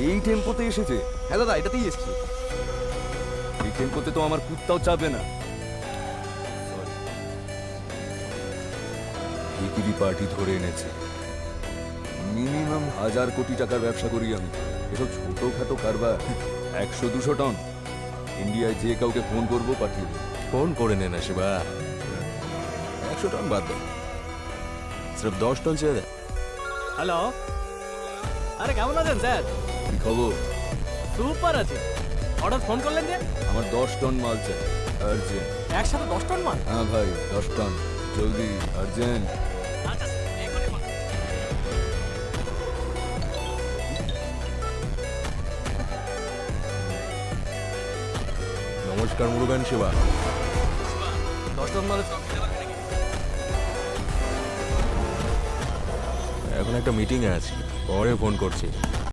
এই টেম্পোতে এসেছে? হ্যাঁ দাদা, এটাতেই এসছি। এই টেম্পোতে তো আমার কুত্তাও চাপবে না। ভিকিরি পার্টি ধরে এনেছে। মিনিমাম 1000 কোটি টাকার ব্যবসা করি আমি। এসব ছোটখাটো কারবার 100-200 টন ইন্ডিয়ায় যে কাউকে ফোন করবো পাঠিয়ে দেবো। ফোন করে নে না শিবা, 100 টন বাদ দে, সির্ফ 10 টন চেয়ে দে। হ্যালো, আরে কেমন আছেন স্যার? কি খবর? সুপার আছে। হঠাৎ ফোন করলেন যে? আমার 10 টন মাল চাই, আর্জেন্ট। একসাথে 10 টন মাল? হ্যাঁ ভাই, 10 টন জলদি, আর্জেন্ট। আচ্ছা, এখনই মাল। নমস্কার মুরুগান শিবা। 10 টন মাল এখন একটা মিটিংয়ে আছি, পরে ফোন করছি।